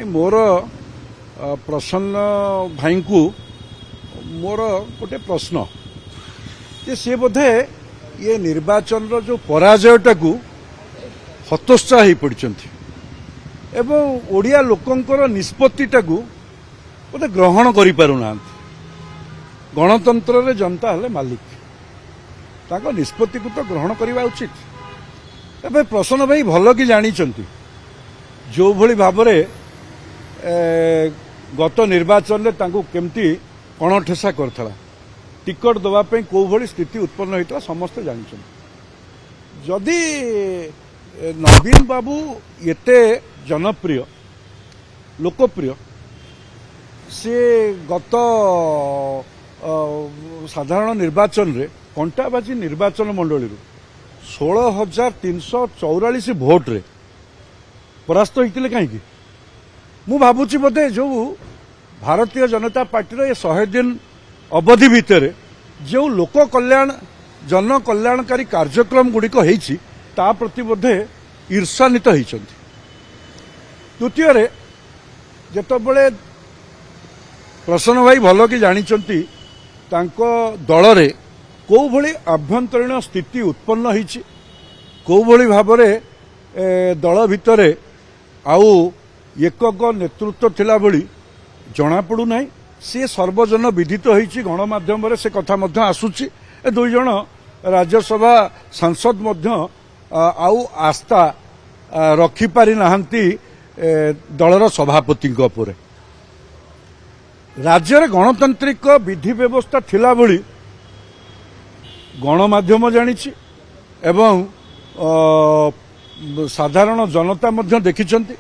मोर प्रसन्न भाई को मोर गोटे प्रश्न जे सी बोधे ये निर्वाचन रो जो पराजयटा को हतोत्साह हो पड़ती एवं ओडिया लोकंकर निष्पत्तिटा को बोधे ग्रहण करि पारुना गणतंत्र रे जनता हले मालिक ताको निष्पत्ति को तो ग्रहण करवा उचित। एबे प्रसन्न भाई भल कि जानी जो भली भाबरे गत निर्वाचन में केमती कणठेसा करथला टिकट दवाई कौ भली स्थिति उत्पन्न होता समस्ते जानते। जदि नवीन बाबू एते जनप्रिय लोकप्रिय से गत साधारण निर्वाचन रे कंटाबाजी निर्वाचन मंडली 16,344 भोट रे परास्त होते कहीं मु भावुची बोधे जो भारतीय जनता पार्टी ये 100 दिन अवधि भितर जो लोक कल्याण जन कल्याणकारी कार्यक्रम गुड़िक ता प्रति बोधे ईर्षान्वित होती। द्वितीय जेतबले प्रसन्न भाई भल कि जानी दल रे कौ भली आभ्यंतरीण स्थिति उत्पन्न होती कौ भली भावरे दल भितर आउ एकक नेतृत्व थिला भली जना पड़ू ना सी सर्वजन विदित होती गणमाध्यम से कथा मध्य आसुची दुई जन राज्यसभा सांसद मध्य आउ आस्था रखिपारि नाहंती दलर सभापति राज्य रे गणतांत्रिक विधि व्यवस्था थिला भली गणमाध्यम जानिछि एवं साधारण जनता मध्य देखिछंती।